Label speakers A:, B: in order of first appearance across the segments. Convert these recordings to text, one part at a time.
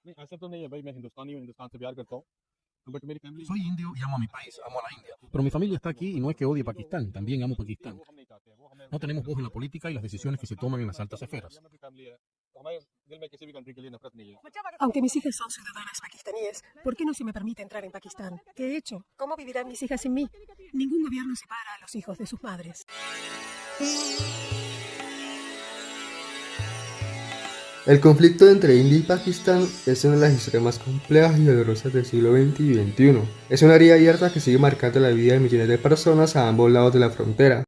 A: नहीं ऐसा तो नहीं है भाई, मैं हिंदुस्तानी हूँ, हिंदुस्तान से प्यार करता हूँ, बट मेरी family
B: Soy indio y amo a mi país, amo a la India. Pero mi familia está aquí y no es que odie Pakistán, también amo Pakistán.
A: वो हम नहीं चाहते हैं, वो हमें
B: No tenemos voz en la política y las decisiones que se toman en las altas esferas.
A: हमारी फैमिली है, तो हमारे दिल में किसी भी कंट्री के लिए नफरत नहीं है।
C: Aunque mis hijas son ciudadanas pakistaníes, ¿por qué no se me permite entrar en Pakistán? ¿Qué he hecho? ¿Cómo vivirán mis hijas sin mí? Ningún gobierno separa a los hijos de sus madres.
D: El conflicto entre India y Pakistán es una de las historias más complejas y dolorosas del siglo XX y XXI. Es una herida abierta que sigue marcando la vida de millones de personas a ambos lados de la frontera.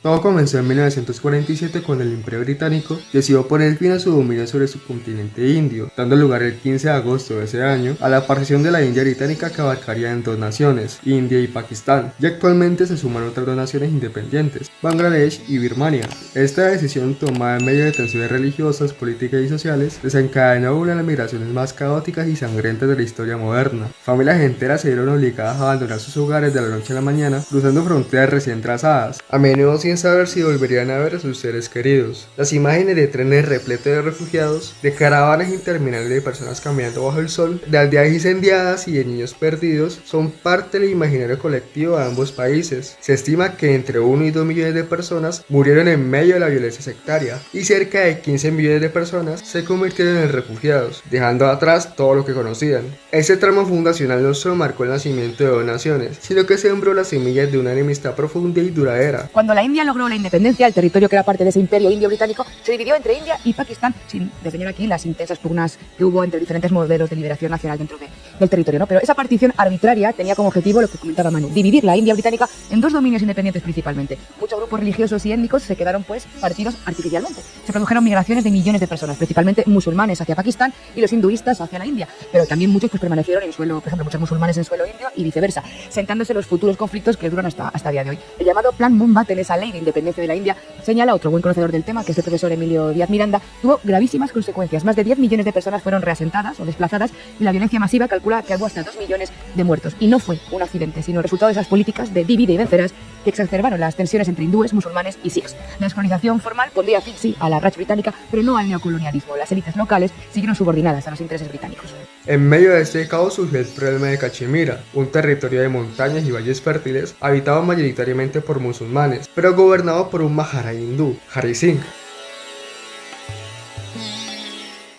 D: Todo comenzó en 1947 cuando el Imperio Británico decidió poner fin a su dominio sobre su continente indio, dando lugar el 15 de agosto de ese año a la partición de la India británica que abarcaría en dos naciones, India y Pakistán, y actualmente se suman otras dos naciones independientes, Bangladesh y Birmania. Esta decisión, tomada en medio de tensiones religiosas, políticas y sociales, desencadenó una de las migraciones más caóticas y sangrientas de la historia moderna. Familias enteras se vieron obligadas a abandonar sus hogares de la noche a la mañana, cruzando fronteras recién trazadas, a menudo sin saber si volverían a ver a sus seres queridos. Las imágenes de trenes repletos de refugiados, de caravanas interminables de personas caminando bajo el sol, de aldeas incendiadas y de niños perdidos son parte del imaginario colectivo de ambos países. Se estima que entre 1 y 2 millones de personas murieron en medio de la violencia sectaria y cerca de 15 millones de personas se convirtieron en refugiados, dejando atrás todo lo que conocían. Ese tramo fundacional no solo marcó el nacimiento de dos naciones, sino que sembró las semillas de una enemistad profunda y duradera.
E: Cuando la India logró la independencia, el territorio que era parte de ese imperio indio británico se dividió entre India y Pakistán, sin desdeñar aquí las intensas pugnas que hubo entre diferentes modelos de liberación nacional dentro del territorio, ¿no? Pero esa partición arbitraria tenía como objetivo lo que comentaba Manu, dividir la India británica en dos dominios independientes principalmente. Muchos grupos religiosos y étnicos se quedaron pues partidos artificialmente. Se produjeron migraciones de millones de personas, principalmente musulmanes hacia Pakistán y los hinduistas hacia la India, pero también muchos pues permanecieron en suelo, por ejemplo, muchos musulmanes en suelo indio y viceversa, sentándose los futuros conflictos que duran hasta el día de hoy. El llamado Plan Mumbat, esa ley de independencia de la India, señala otro buen conocedor del tema, que es el profesor Emilio Díaz Miranda, tuvo gravísimas consecuencias. Más de 10 millones de personas fueron reasentadas o desplazadas y la violencia masiva calcula que hubo hasta 2 millones de muertos. Y no fue un accidente, sino el resultado de esas políticas de divide y vencerás que exacerbaron las tensiones entre hindúes, musulmanes y sikhs. La descolonización formal pondría fin, sí, a la racha británica, pero no al neocolonialismo. Las élites locales siguieron subordinadas a los intereses británicos.
D: En medio de este caos surgió el problema de Cachemira, un territorio de montañas y valles fértiles habitado mayoritariamente por musulmanes, pero gobernado por un maharaja hindú, Hari Singh.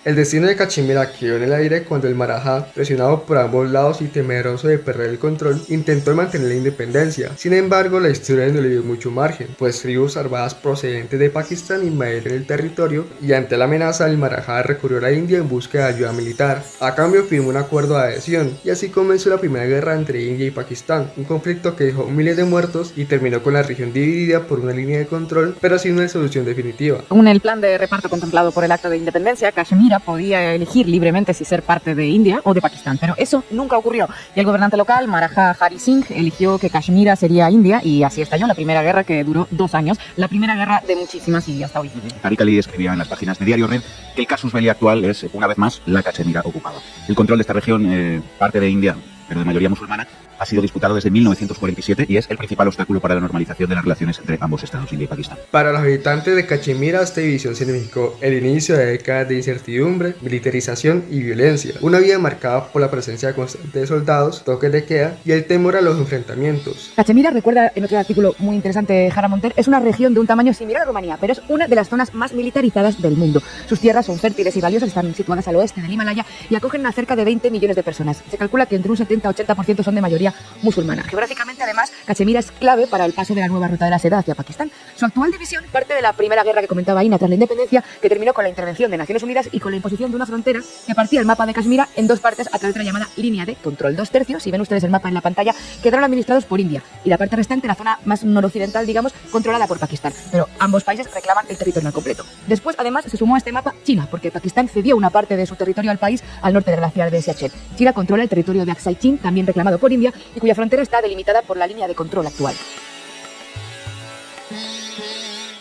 D: El destino de Cachemira quedó en el aire cuando el Maratha, presionado por ambos lados y temeroso de perder el control, intentó mantener la independencia. Sin embargo, la historia no le dio mucho margen, pues tribus armadas procedentes de Pakistán invadieron el territorio y ante la amenaza el Maratha recurrió a la India en busca de ayuda militar. A cambio firmó un acuerdo de adhesión y así comenzó la primera guerra entre India y Pakistán, un conflicto que dejó miles de muertos y terminó con la región dividida por una línea de control, pero sin una solución definitiva.
E: Según el plan de reparto contemplado por el Acta de Independencia, Kashmir podía elegir libremente si ser parte de India o de Pakistán, pero eso nunca ocurrió y el gobernante local, Maharaja Hari Singh, eligió que Kashmir sería India y así estalló la primera guerra que duró 2 años, la primera guerra de muchísimas y hasta hoy.
F: Tariq Ali escribía en las páginas de Diario Red que el casus belli actual es, una vez más, la Cachemira ocupada. El control de esta región, parte de India, pero de mayoría musulmana, ha sido disputado desde 1947 y es el principal obstáculo para la normalización de las relaciones entre ambos estados, India y Pakistán.
D: Para los habitantes de Cachemira, esta división significó el inicio de décadas de incertidumbre, militarización y violencia, una vida marcada por la presencia constante de soldados, toques de queda y el temor a los enfrentamientos.
E: Cachemira, recuerda en otro artículo muy interesante Jara Monter, es una región de un tamaño similar a Rumanía, pero es una de las zonas más militarizadas del mundo. Sus tierras son fértiles y valiosas, están situadas al oeste del Himalaya y acogen a cerca de 20 millones de personas. Se calcula que entre un 70-80% son de mayoría musulmana. Geográficamente, además, Cachemira es clave para el paso de la nueva ruta de la seda hacia Pakistán. Su actual división parte de la primera guerra que comentaba Ina tras la independencia, que terminó con la intervención de Naciones Unidas y con la imposición de una frontera que partía el mapa de Cachemira en dos partes a través de la llamada línea de control. 2/3, si ven ustedes el mapa en la pantalla, quedaron administrados por India y la parte restante, la zona más noroccidental, digamos, controlada por Pakistán. Pero ambos países reclaman el territorio al completo. Después, además, se sumó a este mapa China, porque Pakistán cedió una parte de su territorio al país al norte del glaciar de Siachen. China controla el territorio de Aksai Chin, también reclamado por India, y cuya frontera está delimitada por la línea de control actual.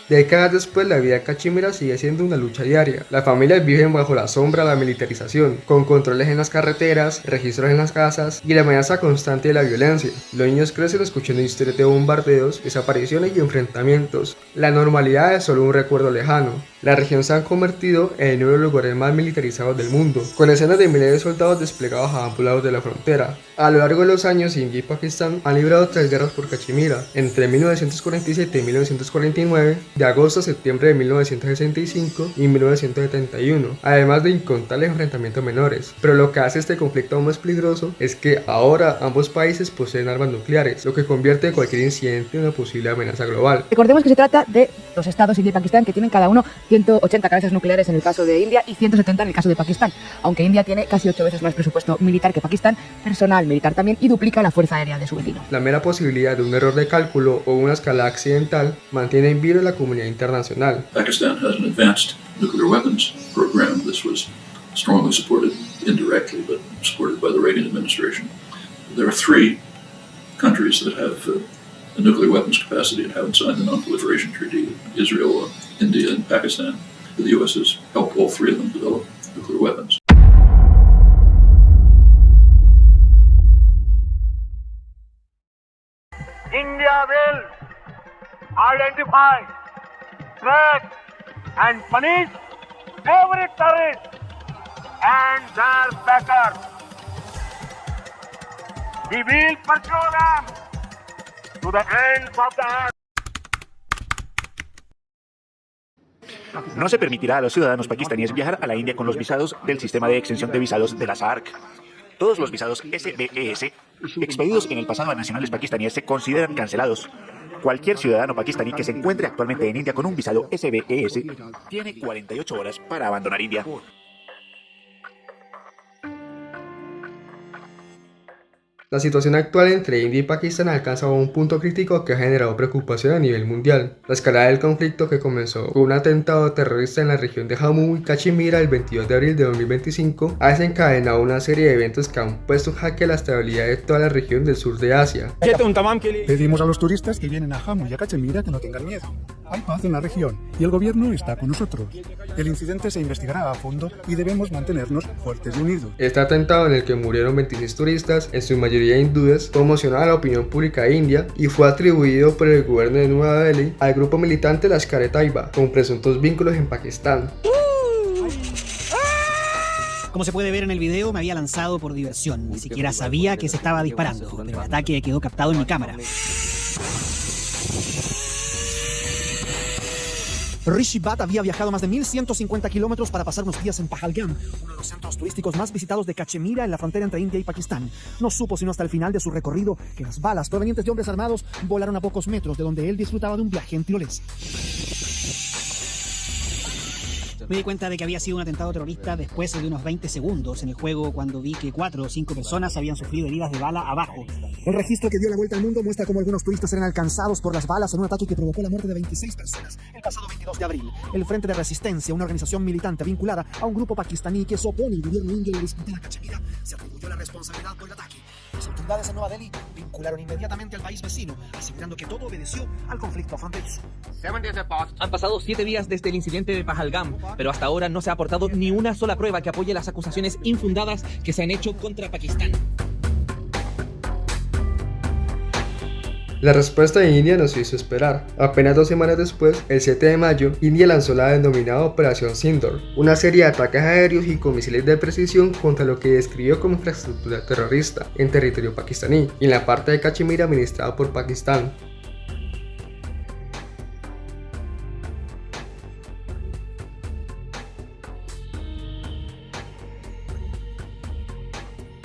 D: Décadas después, la vida en Cachemira sigue siendo una lucha diaria. Las familias viven bajo la sombra de la militarización, con controles en las carreteras, registros en las casas y la amenaza constante de la violencia. Los niños crecen escuchando historias de bombardeos, desapariciones y enfrentamientos. La normalidad es solo un recuerdo lejano. La región se ha convertido en uno de los lugares más militarizados del mundo, con escenas de miles de soldados desplegados a ambos lados de la frontera. A lo largo de los años, India y Pakistán han librado 3 guerras por Cachemira, entre 1947 y 1949, de agosto a septiembre de 1965 y 1971, además de incontables enfrentamientos menores. Pero lo que hace este conflicto aún más peligroso es que ahora ambos países poseen armas nucleares, lo que convierte cualquier incidente en una posible amenaza global.
E: Recordemos que se trata de dos estados, India y Pakistán, que tienen cada uno 180 cabezas nucleares en el caso de India y 170 en el caso de Pakistán, aunque India tiene casi 8 veces más presupuesto militar que Pakistán, personal militar también, y duplica la fuerza aérea de su vecino.
D: La mera posibilidad de un error de cálculo o una escalada accidental mantiene en vilo la comunidad internacional.
G: Pakistan has an advanced nuclear weapons program. This was strongly supported indirectly, but supported by the Reagan administration. There are 3 countries that have a nuclear weapons capacity and haven't signed the Non-Proliferation Treaty: Israel, India, and Pakistan. The U.S. has helped all 3 of them develop nuclear weapons.
H: India will identify, track, and punish every terrorist and their backers. We will pursue them to the ends of the earth.
I: No se permitirá a los ciudadanos pakistaníes viajar a la India con los visados del sistema de exención de visados de la SAARC. Todos los visados SBES expedidos en el pasado a nacionales pakistaníes se consideran cancelados. Cualquier ciudadano pakistaní que se encuentre actualmente en India con un visado SBES tiene 48 horas para abandonar India.
D: La situación actual entre India y Pakistán ha alcanzado un punto crítico que ha generado preocupación a nivel mundial. La escalada del conflicto, que comenzó con un atentado terrorista en la región de Jammu y Cachemira el 22 de abril de 2025, ha desencadenado una serie de eventos que han puesto en jaque la estabilidad de toda la región del sur de Asia.
B: Pedimos a los turistas que vienen a Jammu y a Cachemira que no tengan miedo. Hay paz en la región y el gobierno está con nosotros. El incidente se investigará a fondo y debemos mantenernos fuertes y unidos.
D: Este atentado, en el que murieron 26 turistas, en su mayoría hindúes, conmocionó a la opinión pública india y fue atribuido por el gobierno de Nueva Delhi al grupo militante Lashkar-e-Taiba, con presuntos vínculos en Pakistán.
J: Como se puede ver en el video, me había lanzado por diversión. Ni siquiera sabía que se estaba disparando, pero el ataque quedó captado en mi cámara. Rishi Bhatt había viajado más de 1.150 kilómetros para pasar unos días en Pahalgam, uno de los centros turísticos más visitados de Cachemira en la frontera entre India y Pakistán. No supo sino hasta el final de su recorrido que las balas provenientes de hombres armados volaron a pocos metros de donde él disfrutaba de un viaje en tirolesa. Me di cuenta de que había sido un atentado terrorista después de unos 20 segundos en el juego, cuando vi que 4 o 5 personas habían sufrido heridas de bala abajo. El registro que dio la vuelta al mundo muestra cómo algunos turistas eran alcanzados por las balas en un ataque que provocó la muerte de 26 personas el pasado 22 de abril. El Frente de Resistencia, una organización militante vinculada a un grupo pakistaní que se opone al gobierno indio de la disputada Cachemira, se atribuyó la responsabilidad por el ataque. Las autoridades en Nueva Delhi vincularon inmediatamente al país vecino, asegurando que todo obedeció al conflicto fronterizo.
K: Han pasado 7 días desde el incidente de Pahalgam, pero hasta ahora no se ha aportado ni una sola prueba que apoye las acusaciones infundadas que se han hecho contra Pakistán.
D: La respuesta de India nos hizo esperar. Apenas 2 semanas después, el 7 de mayo, India lanzó la denominada Operación Sindoor, una serie de ataques aéreos y con misiles de precisión contra lo que describió como infraestructura terrorista en territorio pakistaní y en la parte de Cachemira administrada por Pakistán.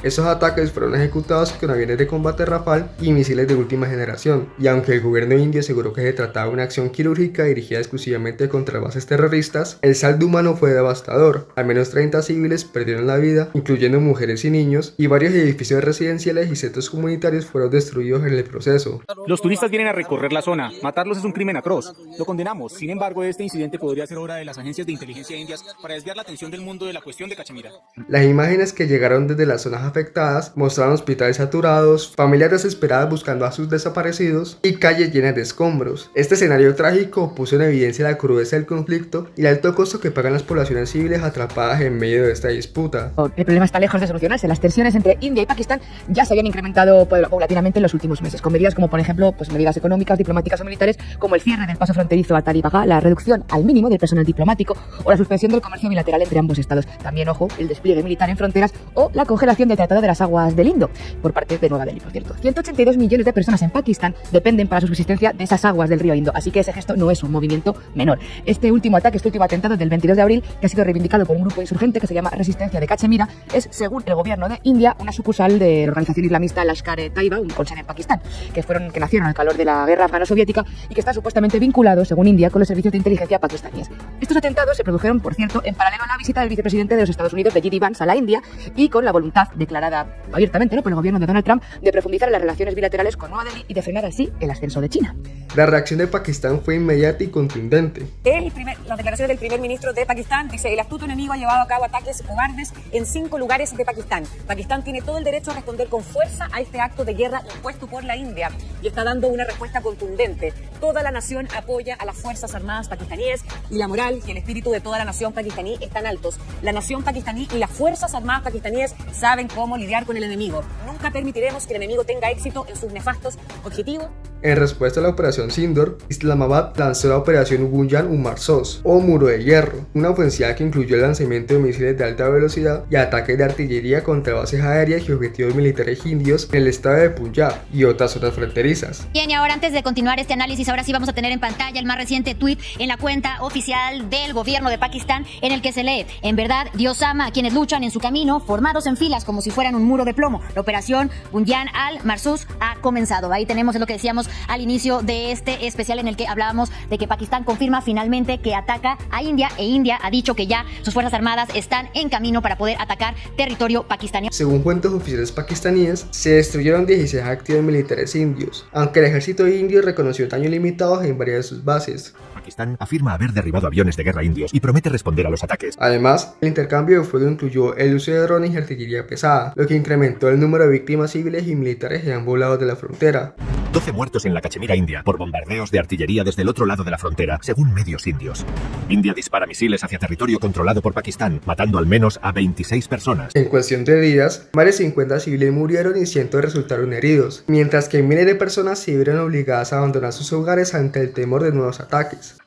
D: Esos ataques fueron ejecutados con aviones de combate Rafale y misiles de última generación, y aunque el gobierno indio aseguró que se trataba de una acción quirúrgica dirigida exclusivamente contra bases terroristas, el saldo humano fue devastador. Al menos 30 civiles perdieron la vida, incluyendo mujeres y niños, y varios edificios residenciales y centros comunitarios fueron destruidos en el proceso.
L: Los turistas vienen a recorrer la zona. Matarlos es un crimen atroz. Lo condenamos. Sin embargo, este incidente podría ser obra de las agencias de inteligencia indias para desviar la atención del mundo de la cuestión de Cachemira.
D: Las imágenes que llegaron desde las zonas afectadas mostraron hospitales saturados, familias desesperadas buscando a sus desaparecidos y calles llenas de escombros. Este escenario trágico puso en evidencia la crudeza del conflicto y el alto costo que pagan las poblaciones civiles atrapadas en medio de esta disputa.
E: El problema está lejos de solucionarse. Las tensiones entre India y Pakistán ya se habían incrementado paulatinamente en los últimos meses, con medidas como, por ejemplo, medidas económicas, diplomáticas o militares, como el cierre del paso fronterizo a Tali-Bagha, la reducción al mínimo del personal diplomático o la suspensión del comercio bilateral entre ambos estados. También, ojo, el despliegue militar en fronteras o la congelación del Tratado de las Aguas del Indo, por parte de Nueva Delhi, por cierto. 182 millones de personas en Pakistán dependen para su subsistencia de esas aguas del río Indo, así que ese gesto no es un movimiento menor. Este último atentado del 22 de abril, que ha sido reivindicado por un grupo insurgente que se llama Resistencia de Cachemira, es, según el gobierno de India, una sucursal de la organización islamista Lashkar-e-Taiba, con sede en Pakistán, que nacieron al calor de la guerra afgano-soviética y que están supuestamente vinculados, según India, con los servicios de inteligencia pakistaníes. Estos atentados se produjeron, por cierto, en paralelo a la visita del vicepresidente de los Estados Unidos, de J.D. Vance, a la India, y con la voluntad declarada abiertamente, ¿no?, por el gobierno de Donald Trump de profundizar en las relaciones bilaterales con Nueva Delhi y de frenar así el ascenso de China.
D: La reacción de Pakistán fue inmediata y contundente.
M: Las declaraciones del primer ministro de Pakistán dice: el astuto enemigo ha llevado a cabo ataques cobardes en 5 lugares de Pakistán. Pakistán tiene todo el derecho a responder con fuerza a este acto de guerra impuesto por la India y está dando una respuesta contundente. Toda la nación apoya a las Fuerzas Armadas pakistaníes y la moral y el espíritu de toda la nación pakistaní están altos. La nación pakistaní y las Fuerzas Armadas pakistaníes saben cómo lidiar con el enemigo. Nunca permitiremos que el enemigo tenga éxito en sus nefastos objetivos.
D: En respuesta a la operación Sindor, Islamabad lanzó la operación Gunjan Umar Sos, o Muro de Hierro, una ofensiva que incluyó el lanzamiento de misiles de alta velocidad y ataques de artillería contra bases aéreas y objetivos militares indios en el estado de Punjab y otras zonas fronterizas.
N: Bien, y ahora antes de continuar este análisis, ahora sí vamos a tener en pantalla el más reciente tuit en la cuenta oficial del gobierno de Pakistán, en el que se lee: en verdad, Dios ama a quienes luchan en su camino, formados en filas como si fueran un muro de plomo. La operación Gunjan al-Marsus ha comenzado. Ahí tenemos lo que decíamos al inicio de este especial, en el que hablábamos de que Pakistán confirma finalmente que ataca a India, e India ha dicho que ya sus fuerzas armadas están en camino para poder atacar territorio pakistaní.
D: Según fuentes oficiales pakistaníes, se destruyeron 16 activos militares indios, aunque el ejército indio reconoció daños limitados en varias de sus bases.
O: Pakistán afirma haber derribado aviones de guerra indios y promete responder a los ataques.
D: Además, el intercambio de fuego incluyó el uso de drones y artillería pesada, lo que incrementó el número de víctimas civiles y militares en ambos lados de la frontera.
O: 12 muertos en la Cachemira india por bombardeos de artillería desde el otro lado de la frontera, según medios indios. India dispara misiles hacia territorio controlado por Pakistán, matando al menos a 26 personas.
D: En cuestión de días, más de 50 civiles murieron y cientos resultaron heridos, mientras que miles de personas se vieron obligadas a abandonar sus hogares ante el temor de nuevos ataques.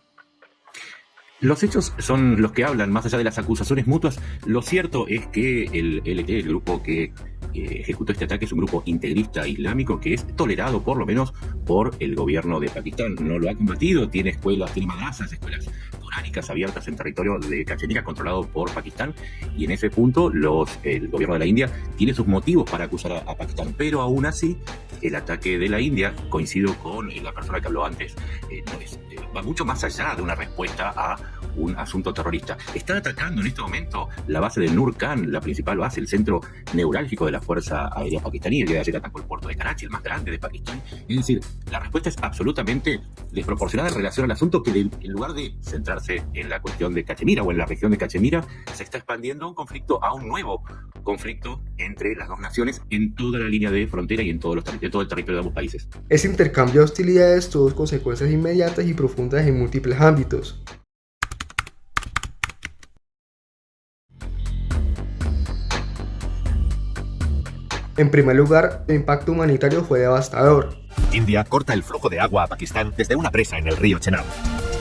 P: Los hechos son los que hablan, más allá de las acusaciones mutuas. Lo cierto es que el LT, el grupo que ejecutó este ataque, es un grupo integrista islámico que es tolerado por lo menos por el gobierno de Pakistán. No lo ha combatido, tiene escuelas, tiene madrasas, escuelas coránicas abiertas en territorio de Cachemira controlado por Pakistán, y en ese punto el gobierno de la India tiene sus motivos para acusar a Pakistán, pero aún así el ataque de la India, coincido con la persona que habló antes, va mucho más allá de una respuesta a un asunto terrorista. Está atacando en este momento la base de Nur Khan, la principal base, el centro neurálgico de la Fuerza Aérea Pakistaní. El día de ayer atacó el puerto de Karachi, el más grande de Pakistán. Es decir, la respuesta es absolutamente desproporcionada en relación al asunto, que en lugar de centrarse en la cuestión de Cachemira o en la región de Cachemira, se está expandiendo un conflicto a un nuevo conflicto entre las dos naciones en toda la línea de frontera y en todo el territorio de ambos países.
D: Ese intercambio de hostilidades tuvo consecuencias inmediatas y profundas en múltiples ámbitos. En primer lugar, el impacto humanitario fue devastador.
O: India corta el flujo de agua a Pakistán desde una presa en el río Chenab.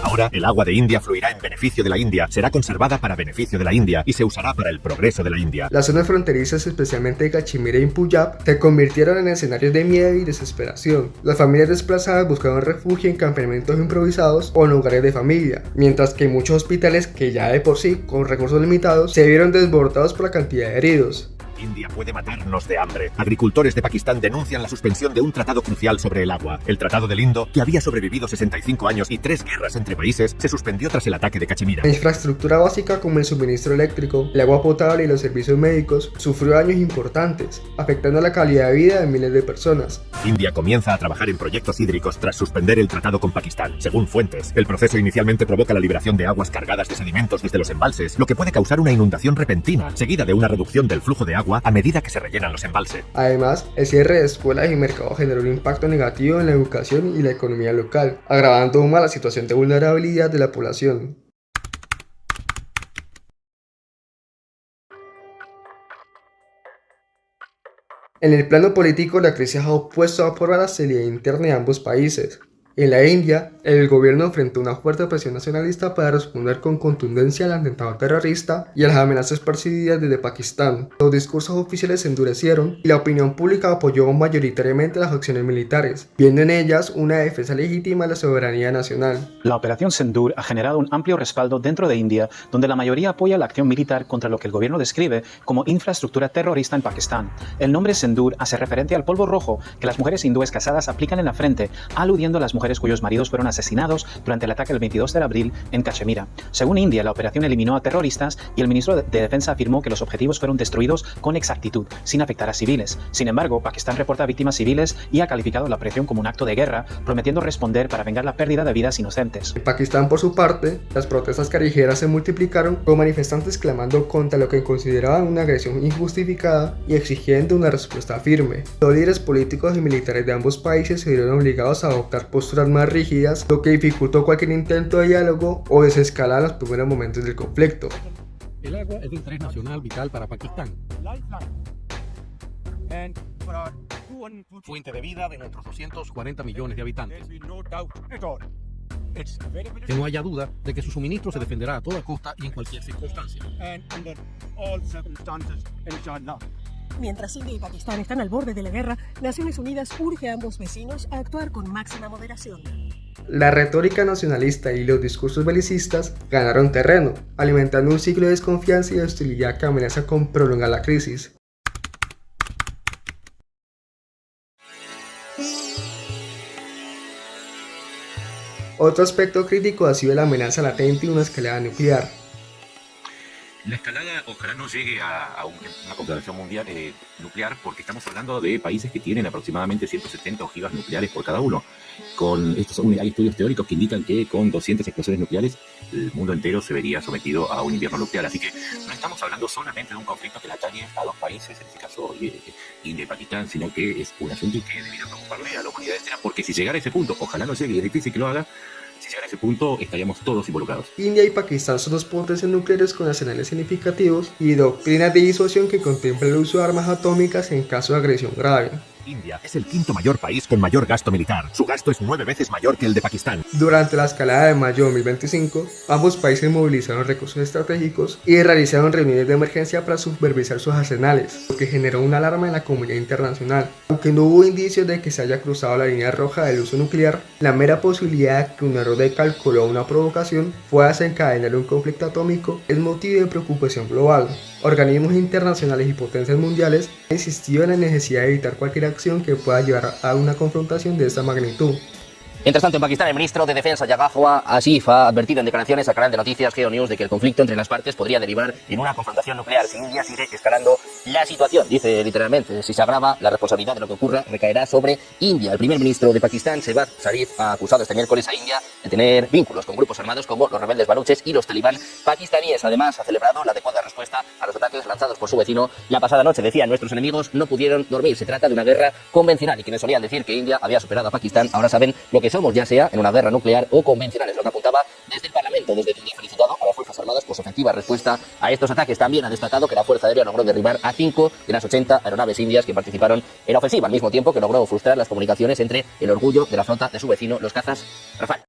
O: Ahora, el agua de India fluirá en beneficio de la India, será conservada para beneficio de la India y se usará para el progreso de la India.
D: Las zonas fronterizas, especialmente de Cachemira y Punjab, se convirtieron en escenarios de miedo y desesperación. Las familias desplazadas buscaban refugio en campamentos improvisados o en hogares de familia, mientras que muchos hospitales, que ya de por sí con recursos limitados, se vieron desbordados por la cantidad de heridos.
O: India puede matarnos de hambre. Agricultores de Pakistán denuncian la suspensión de un tratado crucial sobre el agua. El Tratado del Indo, que había sobrevivido 65 años y 3 guerras entre países, se suspendió tras el ataque de Cachemira.
D: La infraestructura básica, como el suministro eléctrico, el agua potable y los servicios médicos, sufrió daños importantes, afectando la calidad de vida de miles de personas.
O: India comienza a trabajar en proyectos hídricos tras suspender el tratado con Pakistán. Según fuentes, el proceso inicialmente provoca la liberación de aguas cargadas de sedimentos desde los embalses, lo que puede causar una inundación repentina, seguida de una reducción del flujo de agua agua a medida que se rellenan los embalses.
D: Además, el cierre de escuelas y mercados generó un impacto negativo en la educación y la economía local, agravando aún más la situación de vulnerabilidad de la población. En el plano político, la crisis ha opuesto a prueba la estabilidad interna de ambos países. En la India, el gobierno enfrentó una fuerte presión nacionalista para responder con contundencia al atentado terrorista y a las amenazas percibidas desde Pakistán. Los discursos oficiales se endurecieron y la opinión pública apoyó mayoritariamente las acciones militares, viendo en ellas una defensa legítima de la soberanía nacional.
Q: La operación Sindoor ha generado un amplio respaldo dentro de India, donde la mayoría apoya la acción militar contra lo que el gobierno describe como infraestructura terrorista en Pakistán. El nombre Sindoor hace referencia al polvo rojo que las mujeres hindúes casadas aplican en la frente, aludiendo a las mujeres cuyos maridos fueron asesinados durante el ataque del 22 de abril en Cachemira. Según India, la operación eliminó a terroristas y el ministro de Defensa afirmó que los objetivos fueron destruidos con exactitud, sin afectar a civiles. Sin embargo, Pakistán reporta víctimas civiles y ha calificado la operación como un acto de guerra, prometiendo responder para vengar la pérdida de vidas inocentes.
D: En Pakistán, por su parte, las protestas callejeras se multiplicaron con manifestantes clamando contra lo que consideraban una agresión injustificada y exigiendo una respuesta firme. Los líderes políticos y militares de ambos países se vieron obligados a adoptar posturas más rígidas, lo que dificultó cualquier intento de diálogo o desescalar en los primeros momentos del conflicto.
A: El agua es de interés nacional vital para Pakistán. Fuente de vida de nuestros 240 millones de habitantes. Que no haya duda de que su suministro se defenderá a toda costa y en cualquier circunstancia.
C: Mientras India y Pakistán están al borde de la guerra, Naciones Unidas urge a ambos vecinos a actuar con máxima moderación.
D: La retórica nacionalista y los discursos belicistas ganaron terreno, alimentando un ciclo de desconfianza y de hostilidad que amenaza con prolongar la crisis. Otro aspecto crítico ha sido la amenaza latente de una escalada nuclear.
P: La escalada ojalá no llegue a una conflagración mundial nuclear, porque estamos hablando de países que tienen aproximadamente 170 ojivas nucleares por cada uno. Hay estudios teóricos que indican que con 200 explosiones nucleares el mundo entero se vería sometido a un invierno nuclear. Así que no estamos hablando solamente de un conflicto que le atañe a dos países, en este caso India y Pakistán, sino que es un asunto que debería preocuparle a la humanidad entera, porque si llegara a ese punto, ojalá no llegue y es difícil que lo haga, si llegara a ese punto estaríamos todos involucrados.
D: India y Pakistán son dos potencias nucleares con arsenales significativos y doctrinas de disuasión que contemplan el uso de armas atómicas en caso de agresión grave.
O: India es el quinto mayor país con mayor gasto militar. Su gasto es 9 veces mayor que el de Pakistán.
D: Durante la escalada de mayo de 2025, ambos países movilizaron recursos estratégicos y realizaron reuniones de emergencia para supervisar sus arsenales, lo que generó una alarma en la comunidad internacional. Aunque no hubo indicios de que se haya cruzado la línea roja del uso nuclear, la mera posibilidad de que un error de cálculo o una provocación pueda desencadenar un conflicto atómico es motivo de preocupación global. Organismos internacionales y potencias mundiales han insistido en la necesidad de evitar cualquier acción que pueda llevar a una confrontación de esta magnitud.
R: Mientras tanto, en Pakistán, el ministro de Defensa, Jagahwa Asif, ha advertido en declaraciones al canal de noticias GeoNews de que el conflicto entre las partes podría derivar en una confrontación nuclear si India sigue escalando la situación. Dice literalmente, si se agrava, la responsabilidad de lo que ocurra recaerá sobre India. El primer ministro de Pakistán, Shehbaz Sharif, ha acusado este miércoles a India de tener vínculos con grupos armados como los rebeldes baluches y los talibán pakistaníes. Además, ha celebrado la adecuada respuesta a los ataques lanzados por su vecino la pasada noche. Decía, nuestros enemigos no pudieron dormir. Se trata de una guerra convencional, y quienes solían decir que India había superado a Pakistán ahora saben lo que somos, ya sea en una guerra nuclear o convencional. Es lo que apuntaba desde el Parlamento, desde donde ha felicitado a las Fuerzas Armadas por su efectiva respuesta a estos ataques. También ha destacado que la Fuerza Aérea logró derribar a 5 de las 80 aeronaves indias que participaron en la ofensiva, al mismo tiempo que logró frustrar las comunicaciones entre el orgullo de la flota de su vecino, los cazas Rafale.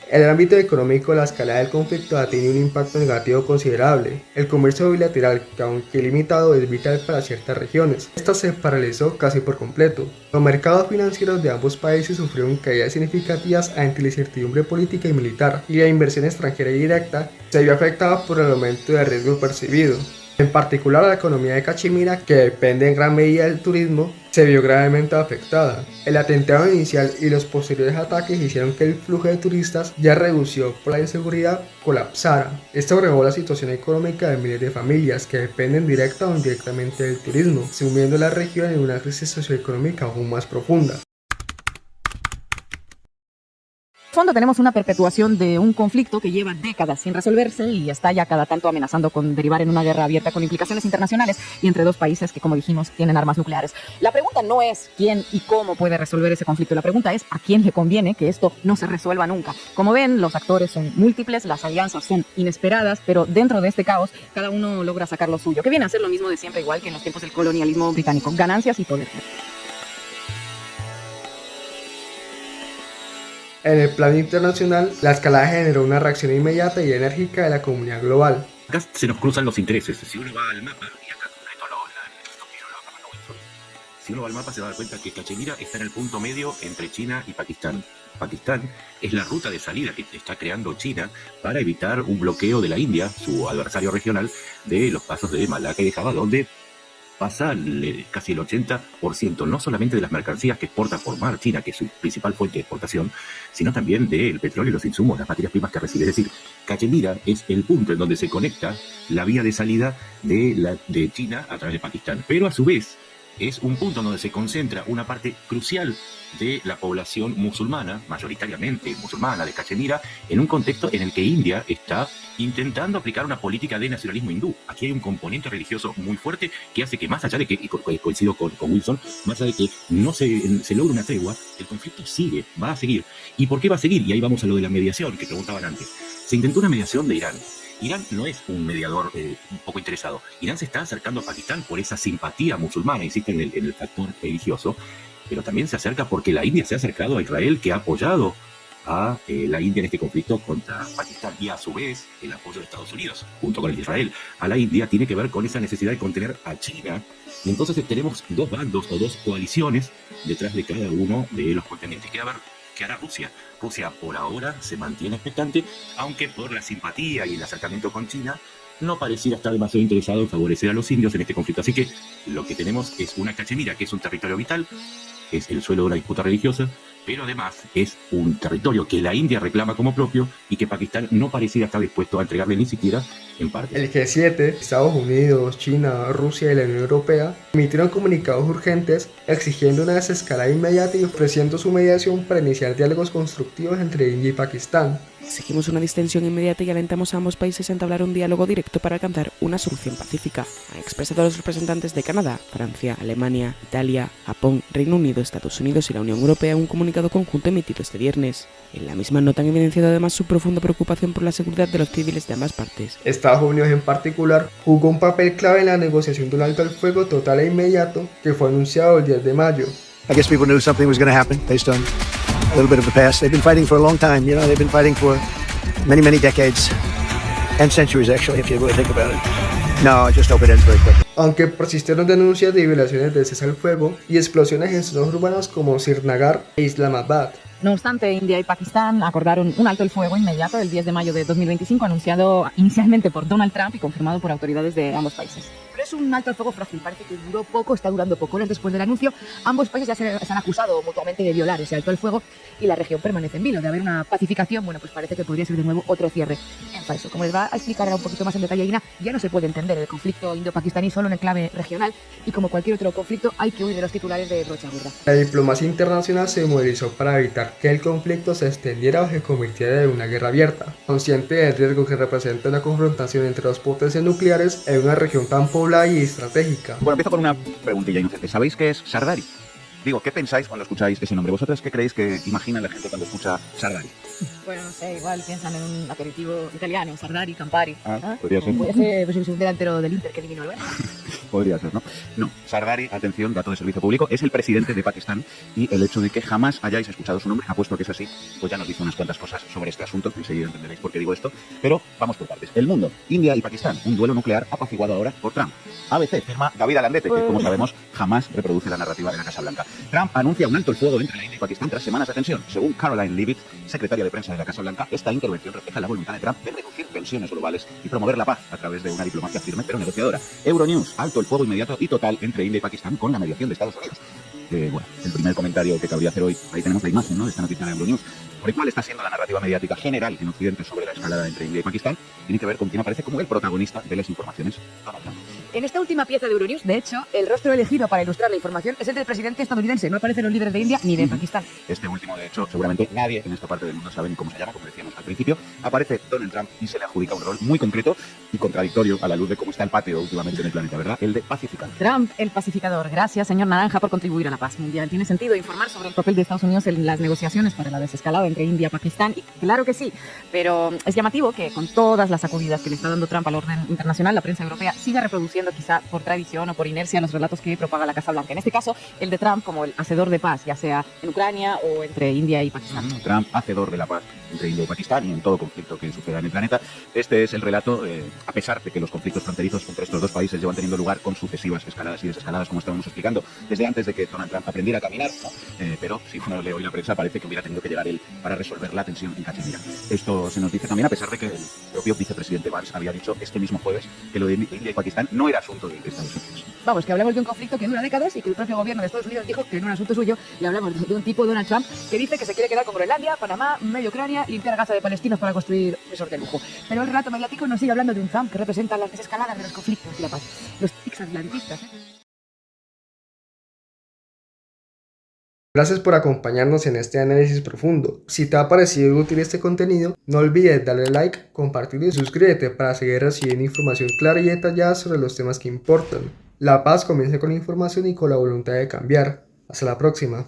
D: En el ámbito económico, la escalada del conflicto ha tenido un impacto negativo considerable. El comercio bilateral, que aunque limitado, es vital para ciertas regiones. Esta se paralizó casi por completo. Los mercados financieros de ambos países sufrieron caídas significativas ante la incertidumbre política y militar, y la inversión extranjera directa se vio afectada por el aumento de riesgo percibido. En particular, la economía de Cachemira, que depende en gran medida del turismo, se vio gravemente afectada. El atentado inicial y los posteriores ataques hicieron que el flujo de turistas, ya reducido por la inseguridad, colapsara. Esto agravó la situación económica de miles de familias que dependen directa o indirectamente del turismo, sumiendo la región en una crisis socioeconómica aún más profunda.
E: fondo tenemos una perpetuación de un conflicto que lleva décadas sin resolverse y está ya cada tanto amenazando con derivar en una guerra abierta con implicaciones internacionales y entre dos países que, como dijimos, tienen armas nucleares. La pregunta no es quién y cómo puede resolver ese conflicto, la pregunta es a quién le conviene que esto no se resuelva nunca. Como ven, los actores son múltiples, las alianzas son inesperadas, pero dentro de este caos cada uno logra sacar lo suyo, que viene a ser lo mismo de siempre, igual que en los tiempos del colonialismo británico, ganancias y poder.
D: En el plano internacional, la escalada generó una reacción inmediata y enérgica de la comunidad global.
P: Acá se nos cruzan los intereses. Si uno va al mapa, si uno va al mapa se va a dar cuenta que Cachemira está en el punto medio entre China y Pakistán. Pakistán es la ruta de salida que está creando China para evitar un bloqueo de la India, su adversario regional, de los pasos de Malaca y de Java, donde pasa casi el 80%, no solamente de las mercancías que exporta por mar China, que es su principal fuente de exportación, sino también del petróleo y los insumos, las materias primas que recibe. Es decir, Cachemira es el punto en donde se conecta la vía de salida de China a través de Pakistán. Pero a su vez es un punto donde se concentra una parte crucial de la población musulmana, mayoritariamente musulmana de Cachemira, en un contexto en el que India está intentando aplicar una política de nacionalismo hindú. Aquí hay un componente religioso muy fuerte que hace que, más allá de que, y coincido con Wilson, más allá de que no se logre una tregua, el conflicto sigue, va a seguir. ¿Y por qué va a seguir? Y ahí vamos a lo de la mediación que preguntaban antes. Se intentó una mediación de Irán. Irán no es un mediador un poco interesado. Irán se está acercando a Pakistán por esa simpatía musulmana, insisto en el factor religioso, pero también se acerca porque la India se ha acercado a Israel, que ha apoyado a la India en este conflicto contra Pakistán, y a su vez el apoyo de Estados Unidos junto con el de Israel a la India tiene que ver con esa necesidad de contener a China. Y entonces tenemos dos bandos o dos coaliciones detrás de cada uno de los contendientes. ¿Qué hará Rusia? Rusia por ahora se mantiene expectante, aunque por la simpatía y el acercamiento con China no pareciera estar demasiado interesado en favorecer a los indios en este conflicto. Así que lo que tenemos es una Cachemira, que es un territorio vital, es el suelo de una disputa religiosa, pero además es un territorio que la India reclama como propio y que Pakistán no pareciera estar dispuesto a entregarle ni siquiera en parte.
D: El G7, Estados Unidos, China, Rusia y la Unión Europea emitieron comunicados urgentes exigiendo una desescalada inmediata y ofreciendo su mediación para iniciar diálogos constructivos entre India y Pakistán.
S: Exigimos una distensión inmediata y alentamos a ambos países a entablar un diálogo directo para alcanzar una solución pacífica, han expresado los representantes de Canadá, Francia, Alemania, Italia, Japón, Reino Unido, Estados Unidos y la Unión Europea en un comunicado conjunto emitido este viernes. En la misma nota han evidenciado además su profunda preocupación por la seguridad de los civiles de ambas partes.
D: Estados Unidos en particular jugó un papel clave en la negociación de un alto al fuego total e inmediato que fue anunciado el 10 de mayo.
T: I guess people knew something was going to happen based on a little bit of the past. They've been fighting for a long time, you know, they've been fighting for many, many decades and centuries actually, if you really think about it. No, I just hope it ends very quickly.
D: Aunque persistieron denuncias de violaciones del cese al fuego y explosiones en zonas urbanas como Srinagar e Islamabad.
E: No obstante, India y Pakistán acordaron un alto el fuego inmediato el 10 de mayo de 2025, anunciado inicialmente por Donald Trump y confirmado por autoridades de ambos países. Pero es un alto el fuego frágil, parece que duró poco, está durando poco. Horas después del anuncio, ambos países ya se han acusado mutuamente de violar ese alto el fuego y la región permanece en vilo. De haber una pacificación, bueno, pues parece que podría ser de nuevo otro cierre en falso. Como les va a explicar ahora un poquito más en detalle Ina, ya no se puede entender el conflicto indo-pakistaní solo en el clave regional y como cualquier otro conflicto hay que huir de los titulares de brocha gorda.
D: La diplomacia internacional se movilizó para evitar que el conflicto se extendiera o se convirtiera en una guerra abierta, consciente del riesgo que representa una confrontación entre dos potencias nucleares en una región tan poblada y estratégica.
F: Bueno, empiezo con una preguntilla inocente. ¿Sabéis qué es Sardari? Digo, ¿qué pensáis cuando escucháis ese nombre? ¿Vosotras qué creéis que imagina la gente cuando escucha Sardari?
E: Bueno, no sé, igual piensan en un aperitivo italiano, Sardari, Campari.
F: Podría ser.
E: Puede ser pues, un delantero del Inter que eliminó el Barça.
F: Podría ser, ¿no? No, Sardari, atención, dato de servicio público, es el presidente de Pakistán y el hecho de que jamás hayáis escuchado su nombre, apuesto que es así, pues ya nos dice unas cuantas cosas sobre este asunto, enseguida entenderéis por qué digo esto, pero vamos por partes. El mundo, India y Pakistán, un duelo nuclear apaciguado ahora por Trump. ABC firma David Alandete, que como sabemos jamás reproduce la narrativa de la Casa Blanca. Trump anuncia un alto el fuego entre la India y Pakistán tras semanas de tensión. Según Caroline Leavitt, secretaria de prensa de la Casa Blanca, esta intervención refleja la voluntad de Trump de reducir tensiones globales y promover la paz a través de una diplomacia firme pero negociadora. Euronews, alto el fuego inmediato y total entre India y Pakistán con la mediación de Estados Unidos. Bueno, el primer comentario que cabría hacer hoy, ahí tenemos la imagen, ¿no?, de esta noticia de Euronews, por el cual está siendo la narrativa mediática general en Occidente sobre la escalada entre India y Pakistán, tiene que ver con quien aparece como el protagonista de las informaciones, Donald Trump.
E: En esta última pieza de Euronews, de hecho, el rostro elegido para ilustrar la información es el del presidente estadounidense. No aparecen los líderes de India ni de Pakistán.
F: Este último, de hecho, seguramente nadie en esta parte del mundo sabe ni cómo se llama, como decíamos al principio. Aparece Donald Trump y se le adjudica un rol muy concreto y contradictorio a la luz de cómo está el patio últimamente en el planeta, ¿verdad? El de pacificador.
E: Trump, el pacificador. Gracias, señor Naranja, por contribuir a la paz mundial. ¿Tiene sentido informar sobre el papel de Estados Unidos en las negociaciones para la desescalada entre India y Pakistán? Y claro que sí, pero es llamativo que con todas las sacudidas que le está dando Trump al orden internacional, la prensa europea siga reproduciendo, quizá por tradición o por inercia, los relatos que propaga la Casa Blanca. En este caso, el de Trump como el hacedor de paz, ya sea en Ucrania o entre India y Pakistán.
F: Trump, hacedor de la paz entre India y Pakistán y en todo conflicto que suceda en el planeta. Este es el relato, a pesar de que los conflictos fronterizos entre estos dos países llevan teniendo lugar con sucesivas escaladas y desescaladas, como estábamos explicando, desde antes de que Donald Trump aprendiera a caminar, ¿no? Pero si uno lee hoy la prensa, parece que hubiera tenido que llegar él para resolver la tensión en Cachemira. Esto se nos dice también a pesar de que el propio vicepresidente Vance había dicho este mismo jueves que lo de India y Pakistán no era asunto de Estados Unidos.
E: Vamos, que hablamos de un conflicto que dura décadas y que el propio gobierno de Estados Unidos dijo que no era asunto suyo, y hablamos de un tipo, Donald Trump, que dice que se quiere quedar con Groenlandia, Panamá, medio Ucrania, limpiar Gaza de palestinos para construir resorts de lujo. Pero el relato mediático nos sigue hablando de un Trump que representa las desescaladas de los conflictos y la paz. Los exatlantistas,
D: Gracias por acompañarnos en este análisis profundo. Si te ha parecido útil este contenido, no olvides darle like, compartir y suscríbete para seguir recibiendo información clara y detallada sobre los temas que importan. La paz comienza con la información y con la voluntad de cambiar. Hasta la próxima.